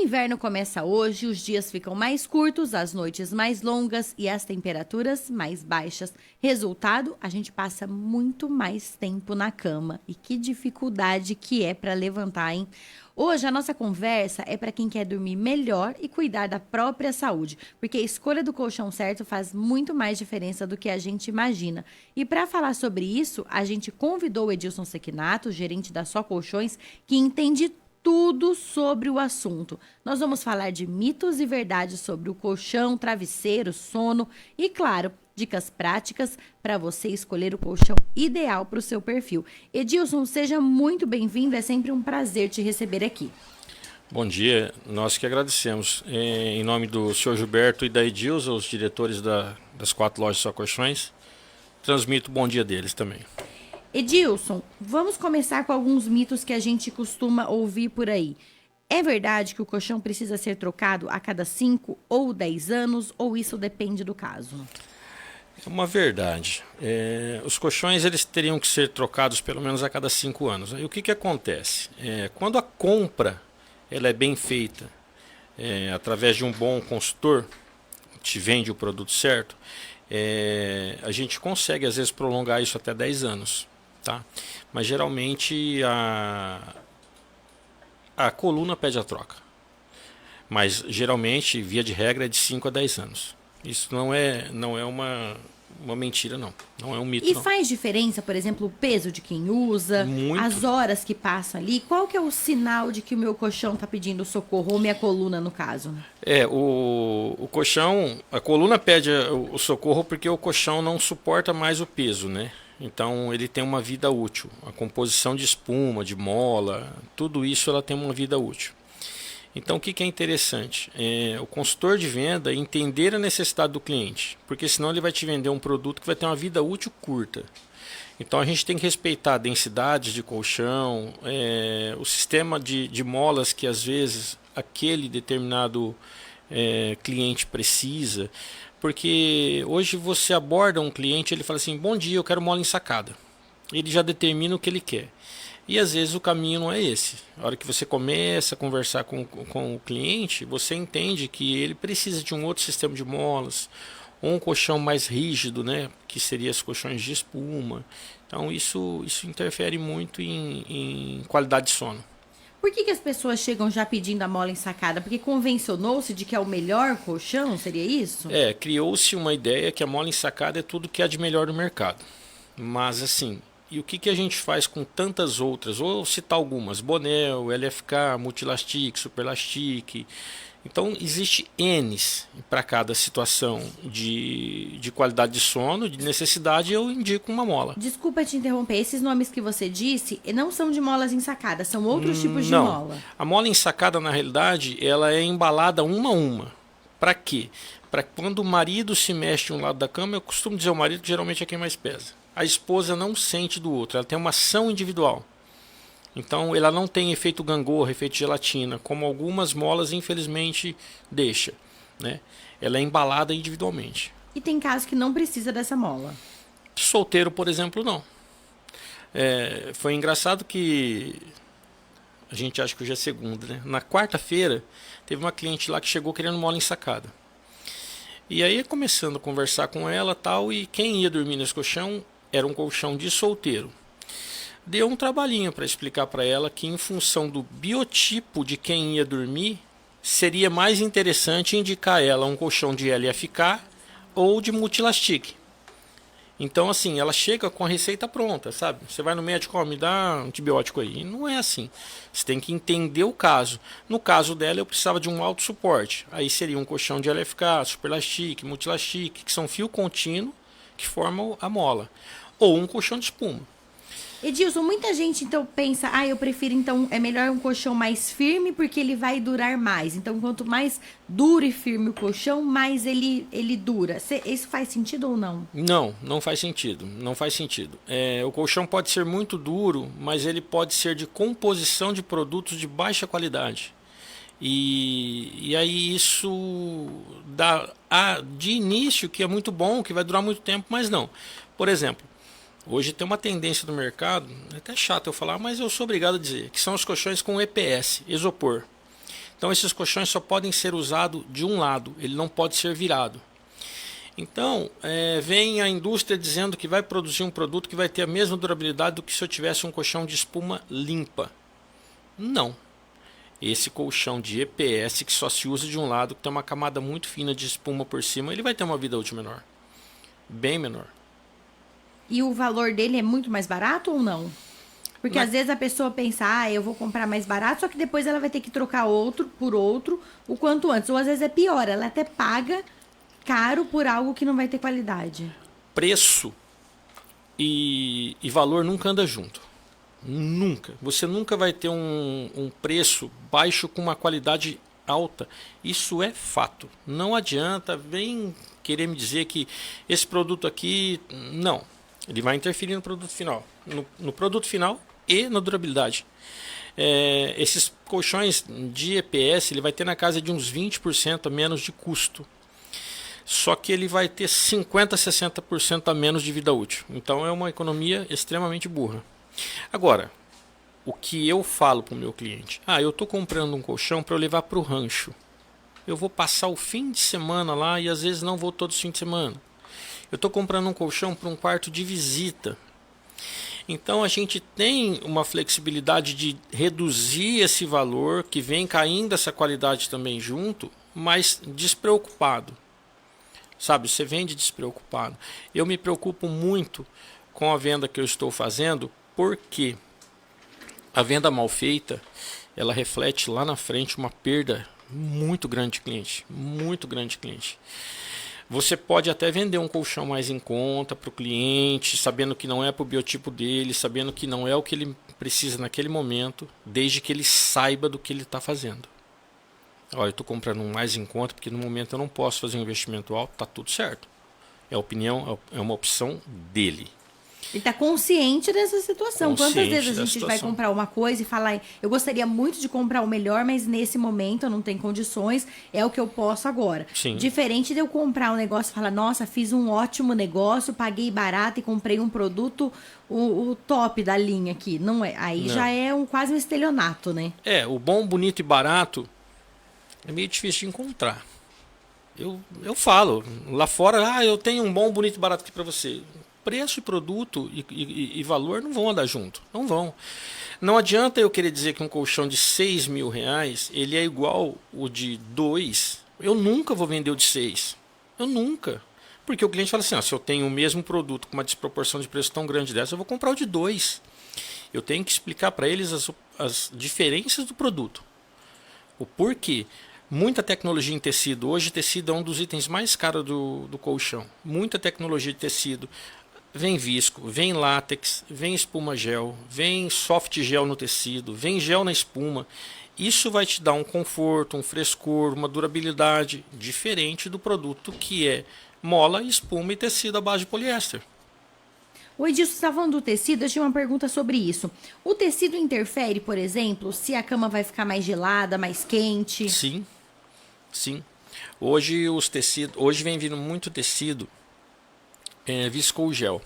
inverno começa hoje, os dias ficam mais curtos, as noites mais longas e as temperaturas mais baixas. Resultado, a gente passa muito mais tempo na cama. E que dificuldade que é para levantar, hein? Hoje a nossa conversa é para quem quer dormir melhor e cuidar da própria saúde, porque a escolha do colchão certo faz muito mais diferença do que a gente imagina. E para falar sobre isso, a gente convidou o Edilson Sequinato, gerente da Só Colchões, que entende tudo sobre o assunto. Nós vamos falar de mitos e verdades sobre o colchão, travesseiro, sono e, claro, dicas práticas para você escolher o colchão ideal para o seu perfil. Edilson, seja muito bem-vindo, é sempre um prazer te receber aqui. Bom dia, nós que agradecemos. Em nome do senhor Gilberto e da Edilson, os diretores das 4 lojas Só Colchões, transmito o bom dia deles também. Edilson, vamos começar com alguns mitos que a gente costuma ouvir por aí. É verdade que o colchão precisa ser trocado a cada 5 ou 10 anos, ou isso depende do caso? É uma verdade. Os colchões eles teriam que ser trocados pelo menos a cada 5 anos. Aí o que acontece? Quando a compra ela é bem feita, através de um bom consultor, te vende o produto certo, a gente consegue às vezes prolongar isso até 10 anos. Tá? Mas geralmente a coluna pede a troca. Mas geralmente, via de regra, é de 5 a 10 anos. Isso não é uma mentira, não. Não é um mito, E não. faz diferença, por exemplo, o peso de quem usa, Muito. as horas que passam ali? Qual que é o sinal de que o meu colchão está pedindo socorro, ou minha coluna, no caso? O colchão, a coluna pede o socorro porque o colchão não suporta mais o peso, né? Então ele tem uma vida útil. A composição de espuma, de mola, tudo isso ela tem uma vida útil. Então o que é interessante? O consultor de venda entender a necessidade do cliente, porque senão ele vai te vender um produto que vai ter uma vida útil curta. Então a gente tem que respeitar a densidade de colchão, o sistema de molas que às vezes aquele determinado cliente precisa. Porque hoje você aborda um cliente, ele fala assim, bom dia, eu quero mola ensacada. Ele já determina o que ele quer. E às vezes o caminho não é esse. A hora que você começa a conversar com o cliente, você entende que ele precisa de um outro sistema de molas, ou um colchão mais rígido, né, que seria os colchões de espuma. Então isso interfere muito em qualidade de sono. Por que as pessoas chegam já pedindo a mola ensacada? Porque convencionou-se de que é o melhor colchão, seria isso? Criou-se uma ideia que a mola ensacada é tudo que há de melhor no mercado. Mas assim, e o que a gente faz com tantas outras? Vou citar algumas: Bonel, LFK, Multilastic, Superlastic. Então existe N's para cada situação de qualidade de sono, de necessidade, eu indico uma mola. Desculpa te interromper, esses nomes que você disse não são de molas ensacadas, são outros tipos de Não. mola. A mola ensacada, na realidade, ela é embalada uma a uma. Para quê? Para quando o marido se mexe de um lado da cama, eu costumo dizer o marido que geralmente é quem mais pesa. A esposa não sente do outro, ela tem uma ação individual. Então ela não tem efeito gangorra, efeito gelatina, como algumas molas infelizmente deixa, né? Ela é embalada individualmente. E tem casos que não precisa dessa mola. Solteiro, por exemplo, não. Foi engraçado que a gente acha que hoje é segunda, né? Na quarta-feira teve uma cliente lá que chegou querendo mola ensacada. E aí começando a conversar com ela tal, e quem ia dormir nesse colchão era um colchão de solteiro. Deu um trabalhinho para explicar para ela que em função do biotipo de quem ia dormir, seria mais interessante indicar ela um colchão de LFK ou de Multilastic. Então assim, ela chega com a receita pronta, sabe? Você vai no médico, me dá um antibiótico aí. E não é assim. Você tem que entender o caso. No caso dela, eu precisava de um alto suporte. Aí seria um colchão de LFK, Superlastic, Multilastic, que são fio contínuo que formam a mola. Ou um colchão de espuma. Edilson, muita gente então pensa, eu prefiro então, é melhor um colchão mais firme porque ele vai durar mais. Então, quanto mais duro e firme o colchão, mais ele dura. Isso faz sentido ou não? Não faz sentido. Não faz sentido. O colchão pode ser muito duro, mas ele pode ser de composição de produtos de baixa qualidade. E aí isso dá de início que é muito bom, que vai durar muito tempo, mas não. Por exemplo, hoje tem uma tendência no mercado, é até chato eu falar, mas eu sou obrigado a dizer, que são os colchões com EPS, isopor. Então esses colchões só podem ser usados de um lado, ele não pode ser virado. Então vem a indústria dizendo que vai produzir um produto que vai ter a mesma durabilidade do que se eu tivesse um colchão de espuma limpa. Não. Esse colchão de EPS que só se usa de um lado, que tem uma camada muito fina de espuma por cima, ele vai ter uma vida útil menor. Bem menor. E o valor dele é muito mais barato ou não? Porque às vezes a pessoa pensa, eu vou comprar mais barato, só que depois ela vai ter que trocar outro por outro o quanto antes. Ou às vezes é pior, ela até paga caro por algo que não vai ter qualidade. Preço e valor nunca anda junto. Nunca. Você nunca vai ter um preço baixo com uma qualidade alta. Isso é fato. Não adianta vem querer me dizer que esse produto aqui... Não. Ele vai interferir no produto final. No produto final e na durabilidade. Esses colchões de EPS ele vai ter na casa de uns 20% a menos de custo. Só que ele vai ter 50% a 60% a menos de vida útil. Então é uma economia extremamente burra. Agora, o que eu falo para o meu cliente? Eu estou comprando um colchão para eu levar para o rancho. Eu vou passar o fim de semana lá e às vezes não vou todo fim de semana. Eu estou comprando um colchão para um quarto de visita. Então a gente tem uma flexibilidade de reduzir esse valor, que vem caindo essa qualidade também junto, mas despreocupado. Sabe, você vende despreocupado. Eu me preocupo muito com a venda que eu estou fazendo, porque a venda mal feita, ela reflete lá na frente uma perda muito grande de cliente. Muito grande de cliente. Você pode até vender um colchão mais em conta para o cliente, sabendo que não é para o biotipo dele, sabendo que não é o que ele precisa naquele momento, desde que ele saiba do que ele está fazendo. Olha, eu estou comprando um mais em conta porque no momento eu não posso fazer um investimento alto, está tudo certo. É uma opção dele. Ele está consciente dessa situação. Consciente. Quantas vezes a gente vai comprar uma coisa e falar, eu gostaria muito de comprar o melhor, mas nesse momento eu não tenho condições, é o que eu posso agora. Sim. Diferente de eu comprar um negócio e falar, nossa, fiz um ótimo negócio, paguei barato e comprei um produto, o top da linha aqui. Não é, aí não. Já é quase um estelionato, né? O bom, bonito e barato é meio difícil de encontrar. Eu falo, lá fora, eu tenho um bom, bonito e barato aqui para você. Preço e produto e valor não vão andar junto. Não vão. Não adianta eu querer dizer que um colchão de 6 mil reais ele é igual o de 2. Eu nunca vou vender o de 6. Eu nunca. Porque o cliente fala assim, se eu tenho o mesmo produto com uma desproporção de preço tão grande dessa, eu vou comprar o de 2. Eu tenho que explicar para eles as diferenças do produto. O porquê. Muita tecnologia em tecido. Hoje tecido é um dos itens mais caros do colchão. Muita tecnologia de tecido. Vem visco, vem látex, vem espuma gel, vem soft gel no tecido, vem gel na espuma. Isso vai te dar um conforto, um frescor, uma durabilidade diferente do produto que é mola, espuma e tecido à base de poliéster. O Edilson, você está falando do tecido, eu tinha uma pergunta sobre isso. O tecido interfere, por exemplo, se a cama vai ficar mais gelada, mais quente? Sim, sim. Hoje vem vindo muito tecido viscogel.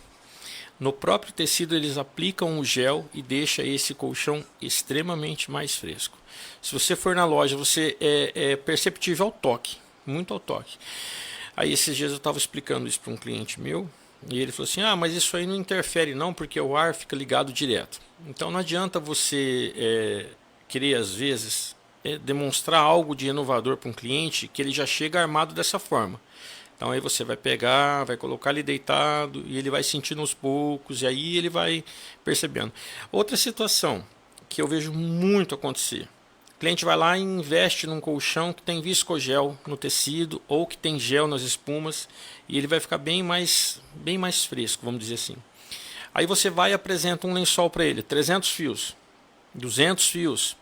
No próprio tecido eles aplicam o gel e deixa esse colchão extremamente mais fresco. Se você for na loja, você é perceptível ao toque, muito ao toque. Aí esses dias eu estava explicando isso para um cliente meu e ele falou assim, mas isso aí não interfere não, porque o ar fica ligado direto. Então não adianta você querer às vezes demonstrar algo de inovador para um cliente que ele já chega armado dessa forma. Então aí você vai pegar, vai colocar ele deitado e ele vai sentindo aos poucos e aí ele vai percebendo. Outra situação que eu vejo muito acontecer. O cliente vai lá e investe num colchão que tem viscogel no tecido ou que tem gel nas espumas e ele vai ficar bem mais fresco, vamos dizer assim. Aí você vai e apresenta um lençol para ele, 300 fios, 200 fios.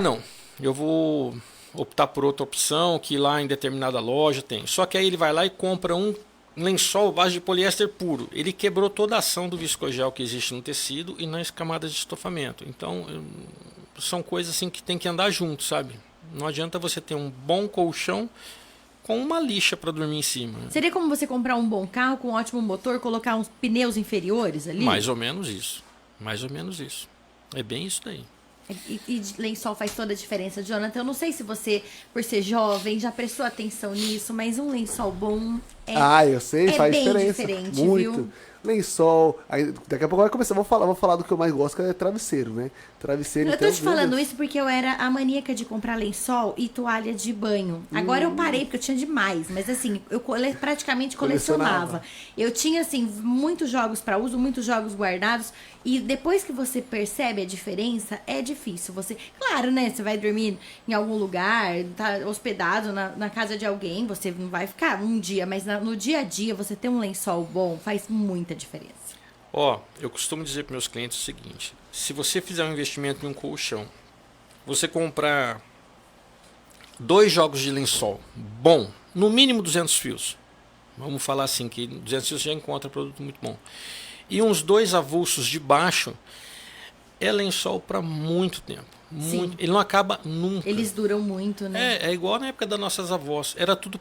Não, eu vou optar por outra opção que lá em determinada loja tem. Só que aí ele vai lá e compra um lençol base de poliéster puro. Ele quebrou toda a ação do viscogel que existe no tecido e nas camadas de estofamento. Então, são coisas assim que tem que andar junto, sabe? Não adianta você ter um bom colchão com uma lixa para dormir em cima. Seria como você comprar um bom carro com um ótimo motor, colocar uns pneus inferiores ali? Mais ou menos isso. Mais ou menos isso. É bem isso daí. E lençol faz toda a diferença, Jonathan. Eu não sei se você, por ser jovem, já prestou atenção nisso, mas um lençol bom Eu sei, é faz bem diferença. diferente, Muito. viu? Lençol. Aí, daqui a pouco vai começar. Vou falar do que eu mais gosto, que é travesseiro, né? Travesseiro, Eu então. tô te falando isso porque eu era a maníaca de comprar lençol e toalha de banho. Agora eu parei porque eu tinha demais, mas assim, eu praticamente colecionava. Eu tinha assim muitos jogos para uso, muitos jogos guardados e depois que você percebe a diferença, é difícil. Claro, né? Você vai dormir em algum lugar, tá hospedado na casa de alguém, você não vai ficar um dia, mas no dia a dia você ter um lençol bom faz muita diferença. Eu costumo dizer para meus clientes o seguinte: se você fizer um investimento em um colchão, você comprar 2 jogos de lençol bom, no mínimo 200 fios, vamos falar assim, que 200 fios já encontra produto muito bom, e uns 2 avulsos de baixo, é lençol para muito tempo. Muito. Ele não acaba nunca. Eles duram muito, né? É igual na época das nossas avós, era tudo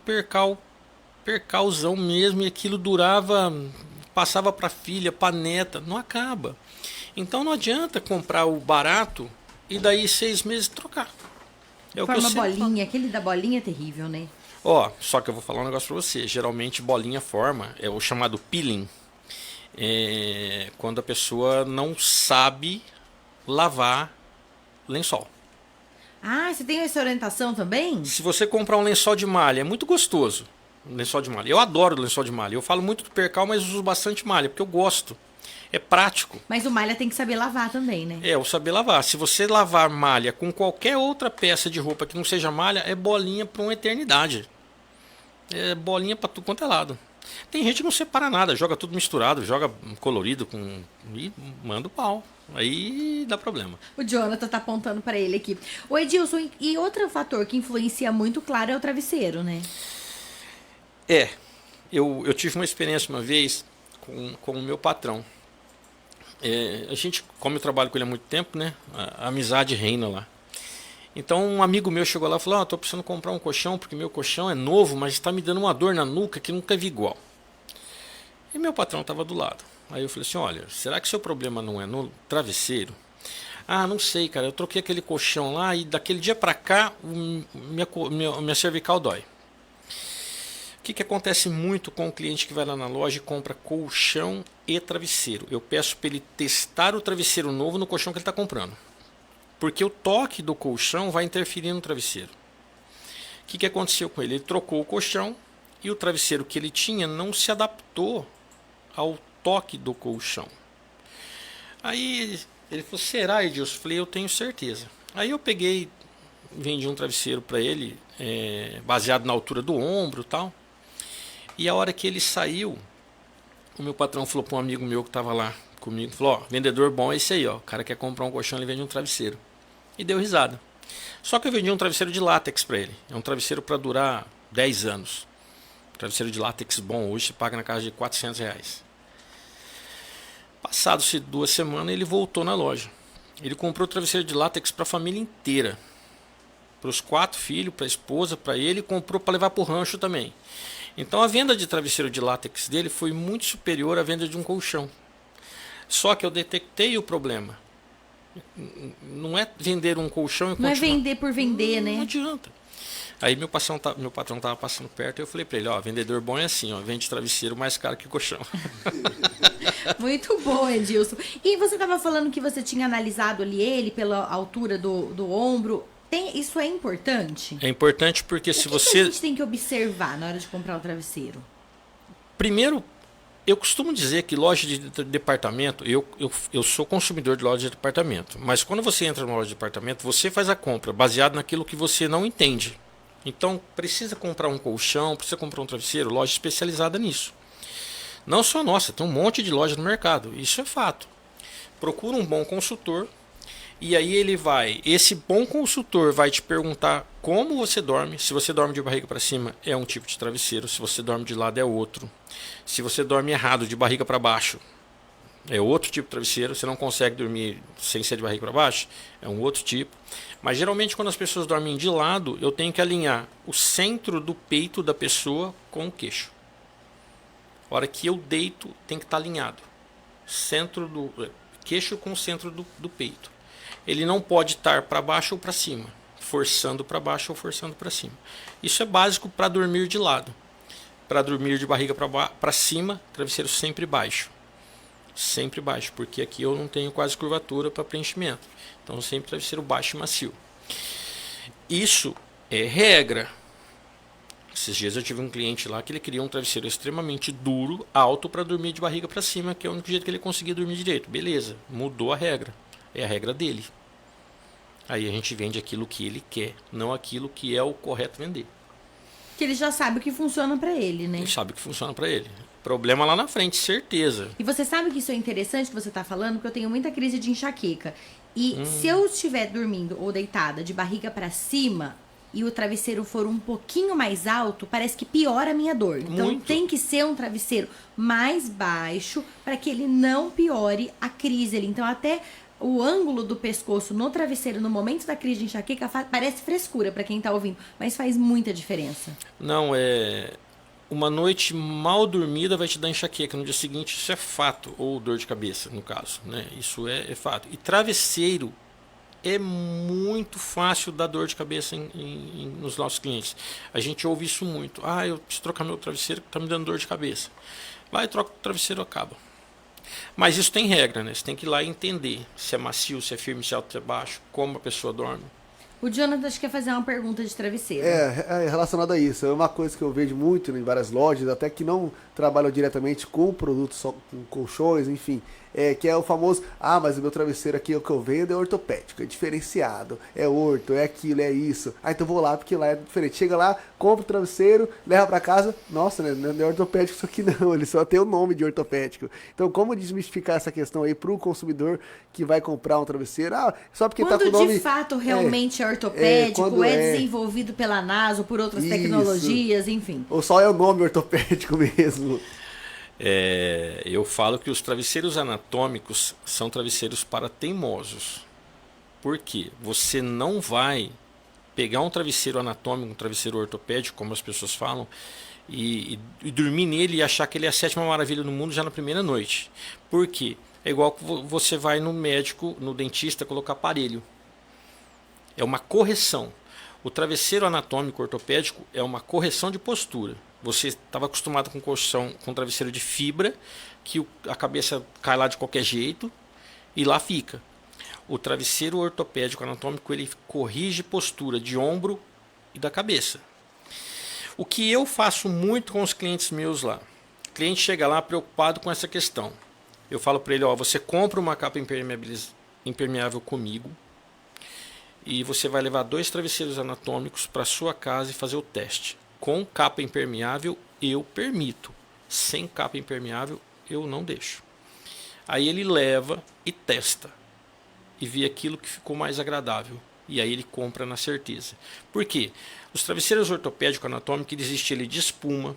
percalzão mesmo, e aquilo durava, passava para filha, para neta, não acaba. Então não adianta comprar o barato e daí 6 meses trocar. Forma bolinha, aquele da bolinha é terrível, né? Só que eu vou falar um negócio para você. Geralmente bolinha forma, é o chamado peeling. Quando a pessoa não sabe lavar lençol. Você tem essa orientação também? Se você comprar um lençol de malha, é muito gostoso. Lençol de malha. Eu adoro lençol de malha. Eu falo muito do percal, mas uso bastante malha, porque eu gosto. É prático. Mas o malha tem que saber lavar também, né? O saber lavar. Se você lavar malha com qualquer outra peça de roupa que não seja malha, é bolinha para uma eternidade. É bolinha para tudo quanto é lado. Tem gente que não separa nada, joga tudo misturado, joga colorido e manda o pau. Aí dá problema. O Jonathan tá apontando para ele aqui. O Edilson, e outro fator que influencia muito, claro, é o travesseiro, né? Eu tive uma experiência uma vez com o meu patrão. A gente, como eu trabalho com ele há muito tempo, né? A amizade reina lá. Então um amigo meu chegou lá e falou: tô precisando comprar um colchão, porque meu colchão é novo, mas está me dando uma dor na nuca que nunca vi igual. E meu patrão estava do lado. Aí eu falei assim: olha, será que seu problema não é no travesseiro? Não sei, cara, eu troquei aquele colchão lá e daquele dia pra cá minha cervical dói. O que acontece muito com o cliente que vai lá na loja e compra colchão e travesseiro? Eu peço para ele testar o travesseiro novo no colchão que ele está comprando. Porque o toque do colchão vai interferir no travesseiro. O que aconteceu com ele? Ele trocou o colchão e o travesseiro que ele tinha não se adaptou ao toque do colchão. Aí ele falou: será, Edilson? Eu falei: eu tenho certeza. Aí eu peguei, vendi um travesseiro para ele, baseado na altura do ombro e tal. E a hora que ele saiu, o meu patrão falou para um amigo meu que estava lá comigo, falou: vendedor bom é esse aí, o cara quer comprar um colchão, ele vende um travesseiro. E deu risada. Só que eu vendi um travesseiro de látex para ele. É um travesseiro para durar 10 anos. Travesseiro de látex bom, hoje você paga na casa de R$400. Passados 2 semanas, ele voltou na loja. Ele comprou travesseiro de látex para a família inteira. Para os 4 filhos, para a esposa, para ele, e comprou para levar para o rancho também. Então a venda de travesseiro de látex dele foi muito superior à venda de um colchão. Só que eu detectei o problema. Não é vender um colchão e continuar. Não é vender por vender, né? Não adianta. Aí meu patrão estava passando perto e eu falei para ele: vendedor bom é assim, vende travesseiro mais caro que colchão. Muito bom, Edilson. E você estava falando que você tinha analisado ali ele pela altura do ombro. Isso é importante? É importante porque se você... O que a gente tem que observar na hora de comprar um travesseiro? Primeiro, eu costumo dizer que loja de departamento, eu sou consumidor de loja de departamento, mas quando você entra numa loja de departamento, você faz a compra baseado naquilo que você não entende. Então, precisa comprar um colchão, precisa comprar um travesseiro, loja especializada nisso. Não só nossa, tem um monte de loja no mercado, isso é fato. Procura um bom consultor. E aí esse bom consultor vai te perguntar como você dorme. Se você dorme de barriga para cima, é um tipo de travesseiro. Se você dorme de lado, é outro. Se você dorme errado, de barriga para baixo, é outro tipo de travesseiro. Você não consegue dormir sem ser de barriga para baixo, é um outro tipo. Mas geralmente quando as pessoas dormem de lado, eu tenho que alinhar o centro do peito da pessoa com o queixo. A hora que eu deito, tem que estar alinhado. Queixo com o centro do peito. ele não pode estar para baixo ou para cima, forçando para baixo ou forçando para cima. Isso é básico para dormir de lado. Para dormir de barriga para cima, travesseiro sempre baixo. Sempre baixo, porque aqui eu não tenho quase curvatura para preenchimento. Então sempre travesseiro baixo e macio. Isso é regra. Esses dias eu tive um cliente lá que ele queria um travesseiro extremamente duro, alto, para dormir de barriga para cima, que é o único jeito que ele conseguia dormir direito. Beleza, mudou a regra. É a regra dele. Aí a gente vende aquilo que ele quer, não aquilo que é o correto vender. Que ele já sabe o que funciona pra ele, né? Ele sabe o que funciona para ele. Problema lá na frente, certeza. E você sabe que isso é interessante que você tá falando, porque eu tenho muita crise de enxaqueca. E se eu estiver dormindo ou deitada de barriga pra cima e o travesseiro for um pouquinho mais alto, parece que piora a minha dor. Então Muito. tem que ser um travesseiro mais baixo para que ele não piore a crise ali. Então até o ângulo do pescoço no travesseiro no momento da crise de enxaqueca parece frescura para quem tá ouvindo, mas faz muita diferença. Não, uma noite mal dormida vai te dar enxaqueca no dia seguinte, isso é fato, ou dor de cabeça, no caso, né? Isso é fato. E travesseiro é muito fácil dar dor de cabeça nos nossos clientes. A gente ouve isso muito. Ah, eu preciso trocar meu travesseiro que está me dando dor de cabeça. Vai, troca o travesseiro, acaba. Mas isso tem regra, né? Você tem que ir lá e entender se é macio, se é firme, se é alto, se é baixo, como a pessoa dorme. O Jonathan acho que quer fazer uma pergunta de travesseiro. Relacionado a isso, é uma coisa que eu vejo muito em várias lojas, até que não trabalham diretamente com produtos, só com colchões, enfim, que é o famoso, mas o meu travesseiro aqui, o que eu vendo é ortopédico, é diferenciado, é orto, é aquilo, é isso. Então vou lá, porque lá é diferente. Chega lá, compra o travesseiro, leva pra casa, nossa, né, não é ortopédico isso aqui não, ele só tem o nome de ortopédico. Então como desmistificar essa questão aí pro consumidor que vai comprar um travesseiro? Só porque quando tá com o nome... de fato realmente é ortopédico, quando desenvolvido pela NASA ou por outras tecnologias, enfim. Ou só é o nome ortopédico mesmo. Eu falo que os travesseiros anatômicos são travesseiros para teimosos. Por quê? Você não vai pegar um travesseiro anatômico, um travesseiro ortopédico, como as pessoas falam, e dormir nele e achar que ele é a sétima maravilha do mundo já na primeira noite. Por quê? É igual que você vai no médico, no dentista, colocar aparelho. É uma correção. O travesseiro anatômico ortopédico é uma correção de postura. Você estava acostumado com colchão, com travesseiro de fibra, que a cabeça cai lá de qualquer jeito e lá fica. O travesseiro ortopédico anatômico, ele corrige postura de ombro e da cabeça. O que eu faço muito com os clientes meus lá. O cliente chega lá preocupado com essa questão. Eu falo para ele, você compra uma capa impermeável comigo e você vai levar 2 travesseiros anatômicos para sua casa e fazer o teste. Com capa impermeável eu permito, sem capa impermeável eu não deixo. Aí ele leva e testa e vê aquilo que ficou mais agradável. E aí ele compra na certeza. Por quê? Os travesseiros ortopédicos anatômicos, existe ele de espuma,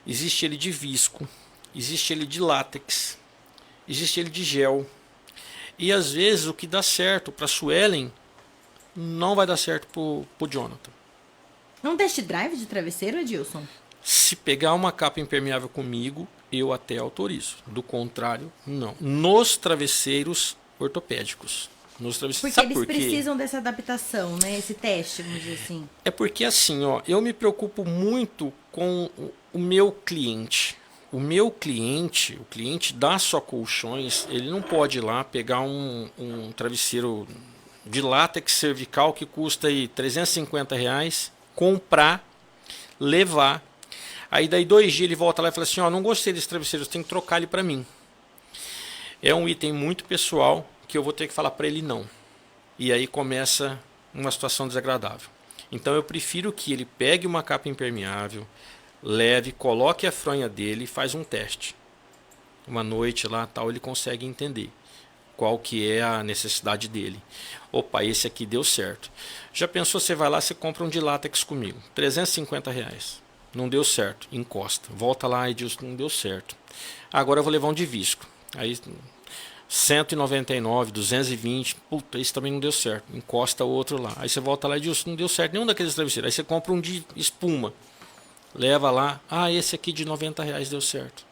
existe ele de visco, existe ele de látex, existe ele de gel. E às vezes o que dá certo para a Suelen não vai dar certo para o Jonathan. É um test drive de travesseiro, Edilson? Se pegar uma capa impermeável comigo, eu até autorizo. Do contrário, não. Nos travesseiros ortopédicos. Porque Sabe eles por quê? precisam dessa adaptação, né? Esse teste, vamos dizer assim. É porque assim, eu me preocupo muito com o meu cliente. O meu cliente, o cliente da Só Colchões, ele não pode ir lá pegar um travesseiro de látex cervical que custa aí R$350, comprar, levar. Aí daí 2 dias ele volta lá e fala assim, não gostei desse travesseiro, você tem que trocar ele para mim. É um item muito pessoal que eu vou ter que falar para ele não. E aí começa uma situação desagradável. Então eu prefiro que ele pegue uma capa impermeável, leve, coloque a fronha dele e faz um teste. Uma noite lá, tal, ele consegue entender qual que é a necessidade dele. Opa, esse aqui deu certo. Já pensou, você vai lá, você compra um de látex comigo, R$350. Não deu certo, encosta. Volta lá e diz, não deu certo. Agora eu vou levar um de visco. Aí 199, 220, puta, esse também não deu certo. Encosta o outro lá. Aí você volta lá e diz, não deu certo nenhum daqueles travesseiros. Aí você compra um de espuma. Leva lá, esse aqui de R$90 deu certo.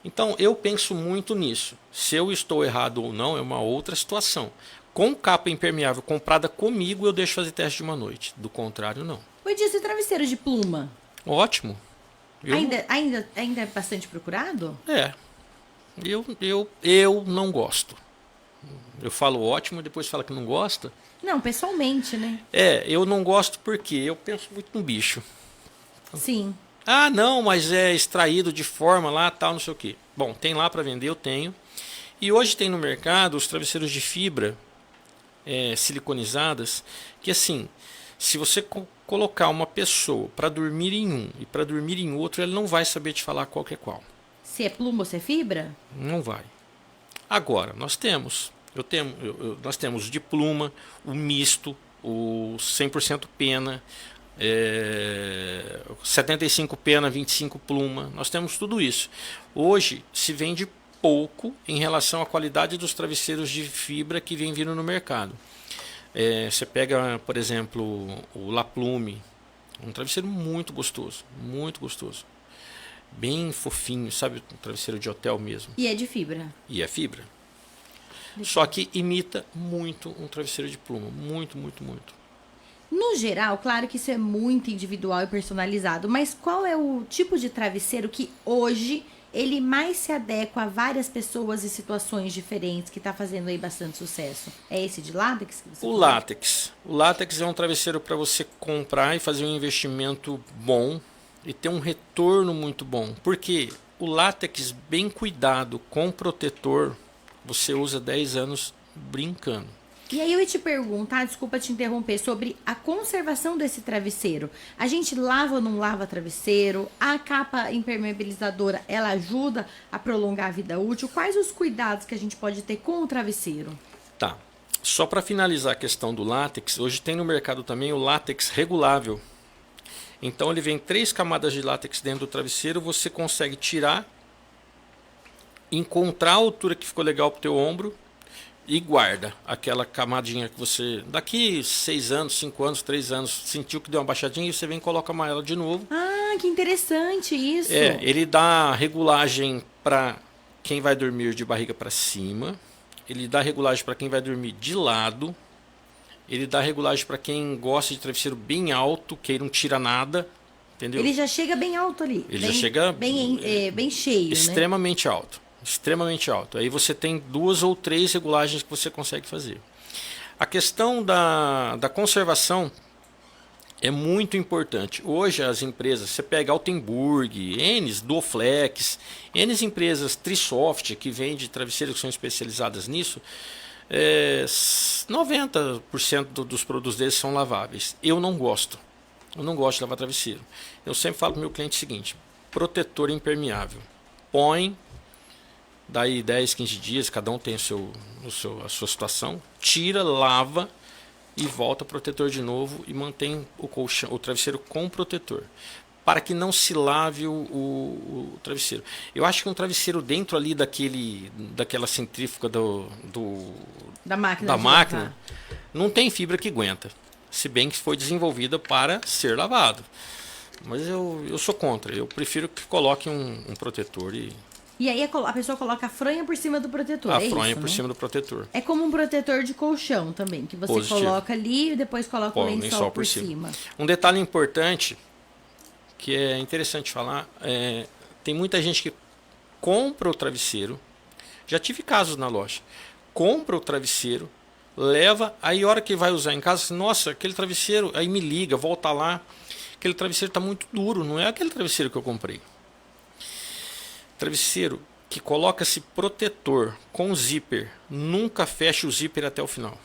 Então eu penso muito nisso. Se eu estou errado ou não é uma outra situação. com capa impermeável comprada comigo, eu deixo fazer teste de uma noite. Do contrário, não. O Edilson, e travesseiro de pluma? Ótimo. Ainda é bastante procurado? É. Eu não gosto. Eu falo ótimo e depois fala que não gosta. Não, pessoalmente, né? Eu não gosto porque eu penso muito no bicho. Sim. Ah, não, mas é extraído de forma lá, tal, não sei o quê. Bom, tem lá para vender, eu tenho. E hoje tem no mercado os travesseiros de fibra siliconizadas, que assim, se você colocar uma pessoa para dormir em um e para dormir em outro, ele não vai saber te falar qual que é qual. Se é pluma ou se é fibra? Não vai. Agora, nós temos o de pluma, o misto, o 100% pena, 75 pena, 25 pluma. Nós temos tudo isso. Hoje se vende pouco em relação à qualidade dos travesseiros de fibra que vem vindo no mercado. Você pega, por exemplo, o La Plume, um travesseiro muito gostoso, bem fofinho, sabe, um travesseiro de hotel mesmo. E é de fibra. E é fibra. Só que imita muito um travesseiro de pluma, muito. No geral, claro que isso é muito individual e personalizado, mas qual é o tipo de travesseiro que hoje ele mais se adequa a várias pessoas e situações diferentes, que está fazendo aí bastante sucesso? É esse de látex? O látex. O látex é um travesseiro para você comprar e fazer um investimento bom e ter um retorno muito bom. Porque o látex bem cuidado, com protetor, você usa 10 anos brincando. E aí eu ia te perguntar, desculpa te interromper, sobre a conservação desse travesseiro. A gente lava ou não lava travesseiro? A capa impermeabilizadora, ela ajuda a prolongar a vida útil? Quais os cuidados que a gente pode ter com o travesseiro? Tá. Só para finalizar a questão do látex, hoje tem no mercado também o látex regulável. Então ele vem 3 camadas de látex dentro do travesseiro, você consegue tirar, encontrar a altura que ficou legal pro teu ombro e guarda aquela camadinha que você, daqui 6 anos, 5 anos, 3 anos, sentiu que deu uma baixadinha e você vem e coloca ela de novo. Ah, que interessante isso. Ele dá regulagem para quem vai dormir de barriga para cima, ele dá regulagem para quem vai dormir de lado, ele dá regulagem para quem gosta de travesseiro bem alto, que ele não tira nada, entendeu? Ele já chega bem alto ali. Ele já chega bem cheio, extremamente alto. Extremamente alto. Aí você tem 2 ou 3 regulagens que você consegue fazer. A questão da conservação é muito importante. Hoje as empresas, você pega Altenburg, Enes, Duoflex, Enes empresas, Trisoft, que vende travesseiros que são especializadas nisso, 90% dos produtos deles são laváveis. Eu não gosto de lavar travesseiro. Eu sempre falo para o meu cliente o seguinte: protetor impermeável. Põe, daí 10, 15 dias, cada um tem a sua situação, tira, lava e volta protetor de novo e mantém o travesseiro com protetor, para que não se lave o travesseiro. Eu acho que um travesseiro dentro ali daquela centrífuga da máquina não tem fibra que aguenta, se bem que foi desenvolvida para ser lavado. Mas eu sou contra, eu prefiro que coloque um protetor E aí a pessoa coloca a fronha por cima do protetor. A fronha por cima do protetor. É como um protetor de colchão também, que você coloca ali e depois coloca o lençol por cima. Um detalhe importante, que é interessante falar, tem muita gente que compra o travesseiro, já tive casos na loja, compra o travesseiro, leva, aí a hora que vai usar em casa, nossa, aquele travesseiro, aí me liga, volta lá, aquele travesseiro está muito duro, não é aquele travesseiro que eu comprei. Travesseiro que coloca-se protetor com zíper, nunca fecha o zíper até o final.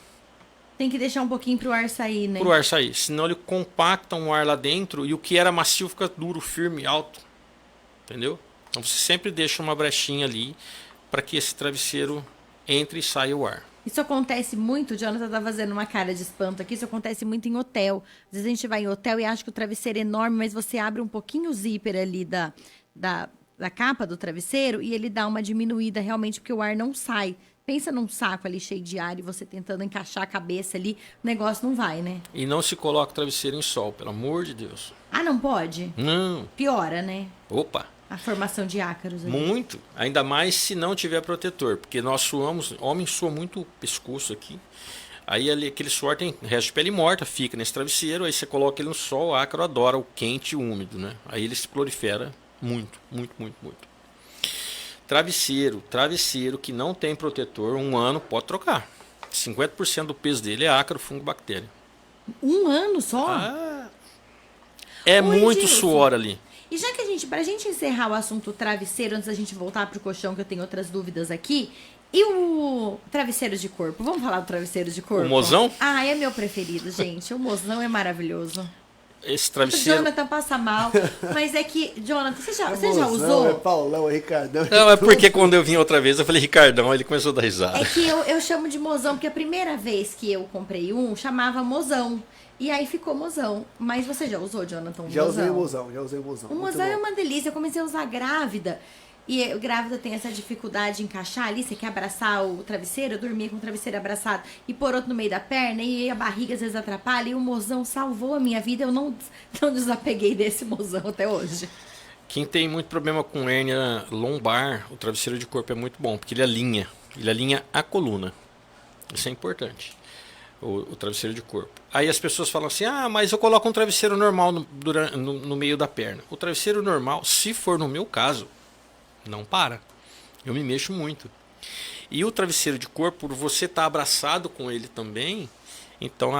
Tem que deixar um pouquinho para o ar sair, né? Para o ar sair, senão ele compacta um ar lá dentro e o que era macio fica duro, firme, alto. Entendeu? Então você sempre deixa uma brechinha ali para que esse travesseiro entre e saia o ar. Isso acontece muito, o Jonathan tá fazendo uma cara de espanto aqui, isso acontece muito em hotel. Às vezes a gente vai em hotel e acha que o travesseiro é enorme, mas você abre um pouquinho o zíper ali da capa do travesseiro e ele dá uma diminuída realmente porque o ar não sai. Pensa num saco ali cheio de ar e você tentando encaixar a cabeça ali, o negócio não vai, né? E não se coloca o travesseiro em sol, pelo amor de Deus. Ah, não pode? Não. Piora, né? Opa, A formação de ácaros ali. Muito. Ainda mais se não tiver protetor. Porque nós suamos, homem sua muito pescoço aqui. Aí ali, aquele suor tem resto de pele morta, fica nesse travesseiro, aí você coloca ele no sol, o ácaro adora o quente e o úmido, né? Aí ele se prolifera muito, muito, muito, muito. Travesseiro que não tem protetor, 1 ano pode trocar. 50% do peso dele é ácaro, fungo, bactéria. 1 ano só? É Oi, muito Gilson. suor ali. E já que pra gente encerrar o assunto travesseiro, antes da gente voltar pro colchão, que eu tenho outras dúvidas aqui, e o travesseiro de corpo? Vamos falar do travesseiro de corpo? O mozão? Ah, é meu preferido, gente. O mozão é maravilhoso. Esse O travesseiro... Jonathan passa mal, mas é que, Jonathan, você já Mozão, usou? É Paulão, é Ricardão. Não, é porque quando eu vim outra vez, eu falei Ricardão, ele começou a dar risada. É que eu chamo de mozão, porque a primeira vez que eu comprei um, chamava mozão. E aí ficou mozão. Mas você já usou, Jonathan, Já mozão? usei o mozão, já usei o mozão. O Muito mozão é bom. uma delícia. Eu comecei a usar grávida. E grávida tem essa dificuldade de encaixar ali. Você quer abraçar o travesseiro, eu dormia com o travesseiro abraçado e pôr outro no meio da perna. E a barriga às vezes atrapalha. E o mozão salvou a minha vida. Eu não desapeguei desse mozão até hoje. Quem tem muito problema com hérnia lombar, o travesseiro de corpo é muito bom, porque ele alinha a coluna. Isso é importante, o travesseiro de corpo. Aí as pessoas falam assim, mas eu coloco um travesseiro normal no meio da perna. O travesseiro normal, se for no meu caso, não para. Eu me mexo muito. E o travesseiro de corpo, por você estar abraçado com ele também, então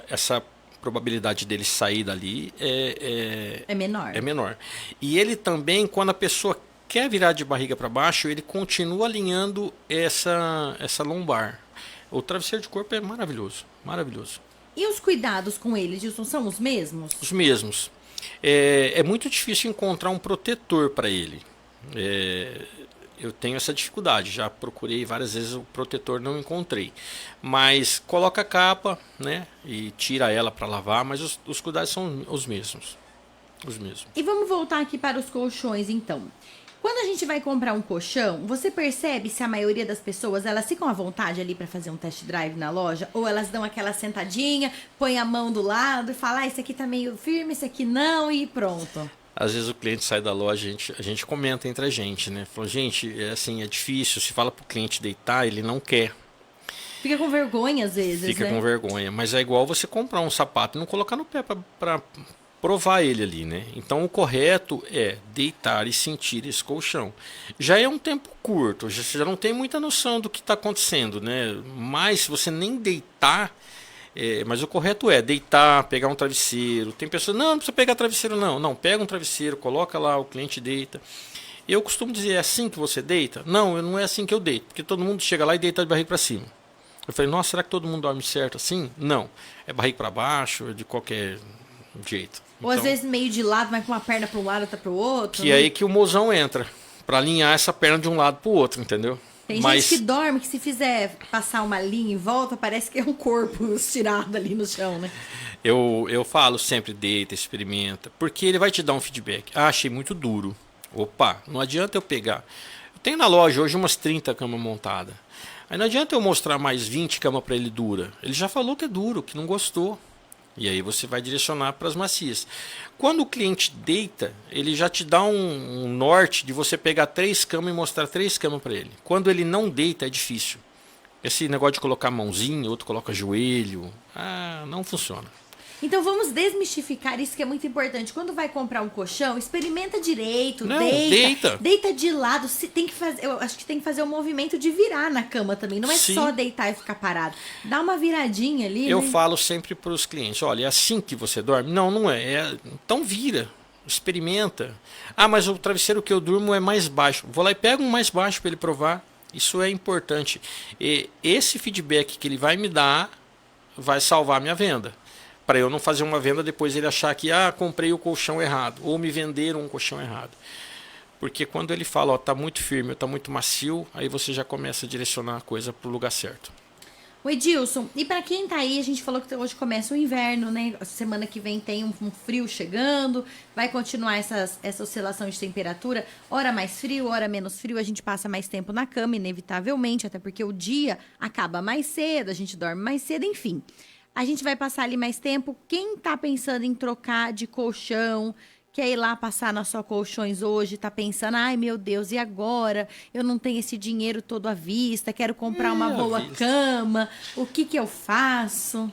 essa probabilidade dele sair dali É menor. é menor. E ele também, quando a pessoa quer virar de barriga para baixo, ele continua alinhando essa lombar. O travesseiro de corpo é maravilhoso, maravilhoso. E os cuidados com ele, Gilson, são os mesmos? Os mesmos. É muito difícil encontrar um protetor para ele. Eu tenho essa dificuldade, já procurei várias vezes o protetor, não encontrei. Mas coloca a capa, né, e tira ela para lavar, mas os cuidados são os mesmos. Os mesmos. E vamos voltar aqui para os colchões, então. Quando a gente vai comprar um colchão, você percebe se a maioria das pessoas, elas ficam à vontade ali para fazer um test drive na loja? Ou elas dão aquela sentadinha, põem a mão do lado e falam, esse aqui tá meio firme, esse aqui não, e pronto. Às vezes o cliente sai da loja, a gente comenta entre a gente, né? Fala, gente, é difícil, se fala pro cliente deitar, ele não quer. Fica com vergonha às vezes, Fica né? com vergonha, mas é igual você comprar um sapato e não colocar no pé para provar ele ali, né? Então o correto é deitar e sentir esse colchão. Já é um tempo curto, você já não tem muita noção do que está acontecendo, né? Mas se você nem deitar, mas o correto é deitar, pegar um travesseiro. Tem pessoas, não precisa pegar travesseiro não. Não, pega um travesseiro, coloca lá, o cliente deita. Eu costumo dizer, é assim que você deita? Não, não é assim que eu deito, porque todo mundo chega lá e deita de barriga para cima. Eu falei, nossa, será que todo mundo dorme certo assim? Não, é barriga para baixo, de qualquer jeito. Ou às Então, vezes meio de lado, mas com uma perna para um lado, outra para o outro. que é aí que o mozão entra, para alinhar essa perna de um lado para o outro, entendeu? Tem Mas gente que dorme, que se fizer passar uma linha em volta, parece que é um corpo estirado ali no chão, né? eu falo sempre, deita, experimenta, porque ele vai te dar um feedback. Achei muito duro. Opa, não adianta eu pegar. Eu tenho na loja hoje umas 30 camas montadas. Aí não adianta eu mostrar mais 20 camas para ele dura. Ele já falou que é duro, que não gostou. E aí você vai direcionar para as macias. Quando o cliente deita, ele já te dá um norte de você pegar 3 camas e mostrar 3 camas para ele. Quando ele não deita, é difícil. Esse negócio de colocar mãozinha, outro coloca joelho, não funciona. Então vamos desmistificar isso que é muito importante. Quando vai comprar um colchão, experimenta direito, Não, deita. deita. Deita de lado. Tem que fazer, eu acho que tem que fazer o movimento de virar na cama também. Não é Sim. só deitar e ficar parado. Dá uma viradinha ali, Eu né? falo sempre para os clientes, olha, é assim que você dorme? Não, não é. Então vira, experimenta. Mas o travesseiro que eu durmo é mais baixo. Vou lá e pego um mais baixo para ele provar. Isso é importante. E esse feedback que ele vai me dar vai salvar a minha venda. Para eu não fazer uma venda depois ele achar que comprei o colchão errado ou me venderam um colchão errado. Porque quando ele fala, tá muito firme, tá muito macio, aí você já começa a direcionar a coisa para o lugar certo. O Edilson, e pra quem tá aí, a gente falou que hoje começa o inverno, né? Semana que vem tem um frio chegando, vai continuar essa oscilação de temperatura, hora mais frio, hora menos frio, a gente passa mais tempo na cama, inevitavelmente, até porque o dia acaba mais cedo, a gente dorme mais cedo, enfim. A gente vai passar ali mais tempo. Quem tá pensando em trocar de colchão, quer ir lá passar na sua Colchões hoje, tá pensando, ai meu Deus, e agora? Eu não tenho esse dinheiro todo à vista, quero comprar uma boa cama, o que eu faço?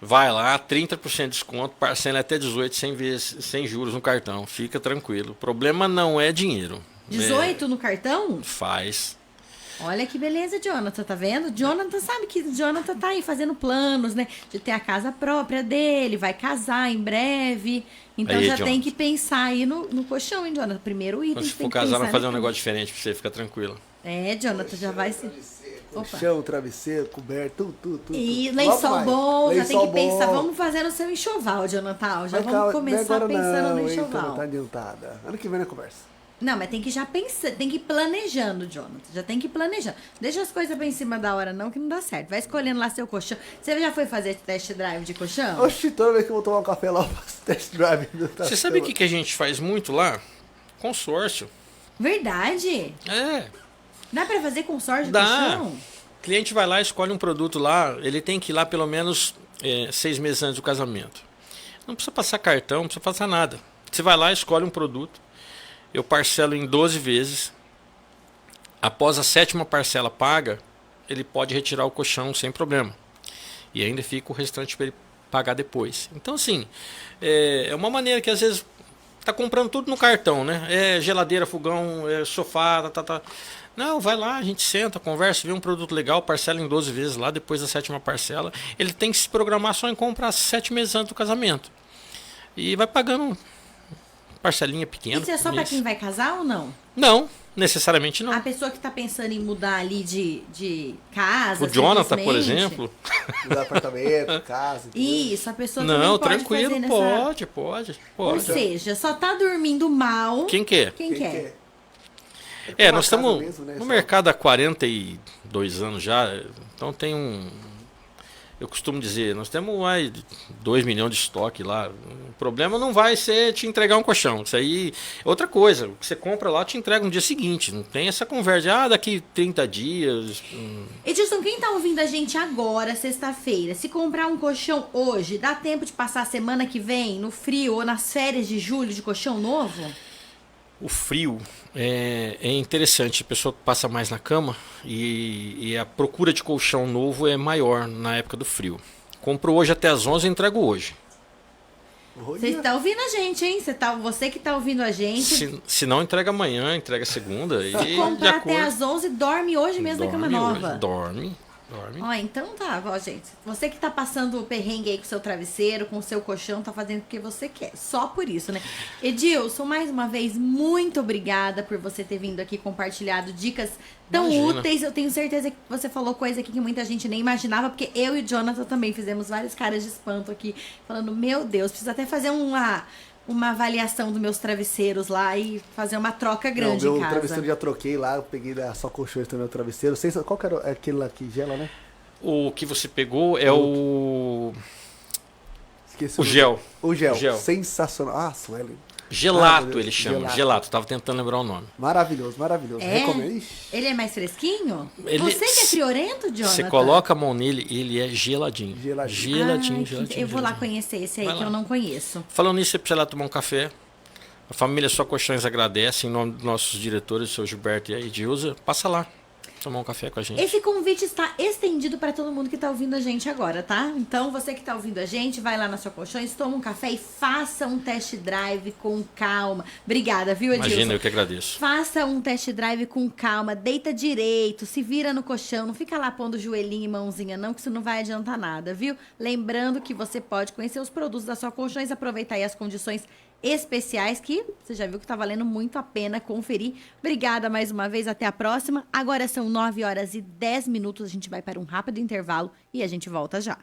Vai lá, 30% de desconto, parcela até 18 sem juros no cartão. Fica tranquilo. O problema não é dinheiro. 18 no cartão? Faz. Olha que beleza, Jonathan, tá vendo? Jonathan sabe que Jonathan tá aí fazendo planos, né? De ter a casa própria dele, vai casar em breve. Então aí, já Jonathan, tem que pensar aí no colchão, hein, Jonathan? Primeiro item. Quando que se tem for que casar, pensar vai fazer um na negócio diferente pra você, fica tranquilo. É, Jonathan, já vai se... Colchão, travesseiro, coberto, tudo. E Logo lençol mais. bom, já tem Lençol que pensar. bom. Vamos fazer o seu enxoval, Jonathan. Já Mas vamos calma, começar agora pensando no não, enxoval. então tá adiantada. Ano que vem na conversa. Não, mas tem que já pensar, tem que ir planejando, Jonathan. Já tem que ir planejando. Deixa as coisas bem em cima da hora, não, que não dá certo. Vai escolhendo lá seu colchão. Você já foi fazer test drive de colchão? Oxi, toda vez que eu vou tomar um café lá, eu faço test drive. Você sabe o que a gente faz muito lá? Consórcio. Verdade? É. Dá pra fazer consórcio de Dá. colchão? O cliente vai lá, escolhe um produto lá, ele tem que ir lá pelo menos 6 meses antes do casamento. Não precisa passar cartão, não precisa passar nada. Você vai lá, escolhe um produto, eu parcelo em 12 vezes. Após a 7ª parcela paga, ele pode retirar o colchão sem problema. E ainda fica o restante para ele pagar depois. Então, assim, é uma maneira que às vezes tá comprando tudo no cartão, né? É geladeira, fogão, sofá, tá. Não, vai lá, a gente senta, conversa, vê um produto legal, parcela em 12 vezes lá, depois da 7ª parcela. Ele tem que se programar só em comprar 7 meses antes do casamento. E vai pagando parcelinha pequena. Isso é só pra quem vai casar ou não? Não, necessariamente não. A pessoa que tá pensando em mudar ali de casa. O Jonathan, por simplesmente. exemplo. Do apartamento, casa. Entendeu? Isso, a pessoa Não, também pode tranquilo, fazer nessa... pode. Ou seja, só tá dormindo mal. Quem quer? Quem quer? Uma Nós estamos casa mesmo, né, no só. mercado há 42 anos já, então tem eu costumo dizer, nós temos 2 milhões de estoque lá. O problema não vai ser te entregar um colchão. Isso aí é outra coisa. O que você compra lá te entrega no dia seguinte. Não tem essa conversa de, daqui 30 dias. Edilson, quem tá ouvindo a gente agora, sexta-feira, se comprar um colchão hoje, dá tempo de passar a semana que vem, no frio ou nas férias de julho, de colchão novo? O frio é interessante, a pessoa passa mais na cama e a procura de colchão novo é maior na época do frio. Compro hoje até as 11 e entrego hoje. Você está ouvindo a gente, hein? Você que está ouvindo a gente. Se não, entrega amanhã, entrega segunda. Se comprar até as 11, dorme hoje mesmo na cama nova. Dorme. Ó, então tá, ó, gente. Você que tá passando o perrengue aí com o seu travesseiro, com o seu colchão, tá fazendo o que você quer. Só por isso, né? Edilson, mais uma vez, muito obrigada por você ter vindo aqui compartilhado dicas tão úteis. Eu tenho certeza que você falou coisa aqui que muita gente nem imaginava, porque eu e o Jonathan também fizemos várias caras de espanto aqui, falando, meu Deus, preciso até fazer uma avaliação dos meus travesseiros lá e fazer uma troca grande em casa. Meu travesseiro já troquei lá, eu peguei só colchões também o travesseiro. Qual que era aquele lá que gela, né? O que você pegou é o... Esqueci o gel. O gel. Gel. Sensacional. Ah, Suelen. Gelato, ele chama. Gelato. Tava tentando lembrar o nome. Maravilhoso, maravilhoso. É? Recomendo. Ixi. Ele é mais fresquinho? Ele- Você que é friorento, Jonathan? Você coloca a mão nele, ele é geladinho. Geladinho. Eu vou lá conhecer esse aí Vai que lá. eu não conheço. Falando nisso, você precisa ir lá tomar um café. A família Só Colchões agradece, em nome dos nossos diretores, o seu Gilberto e a Edilza. Passa lá, tomar um café com a gente. Esse convite está estendido para todo mundo que está ouvindo a gente agora, tá? Então, você que está ouvindo a gente, vai lá na sua Colchões, toma um café e faça um test drive com calma. Obrigada, viu, Edilson? Imagina, eu que agradeço. Faça um test drive com calma, deita direito, se vira no colchão, não fica lá pondo joelhinho e mãozinha não, que isso não vai adiantar nada, viu? Lembrando que você pode conhecer os produtos da sua Colchões, aproveitar aí as condições especiais que você já viu que tá valendo muito a pena conferir. Obrigada mais uma vez, até a próxima. Agora são 9h10, a gente vai para um rápido intervalo e a gente volta já.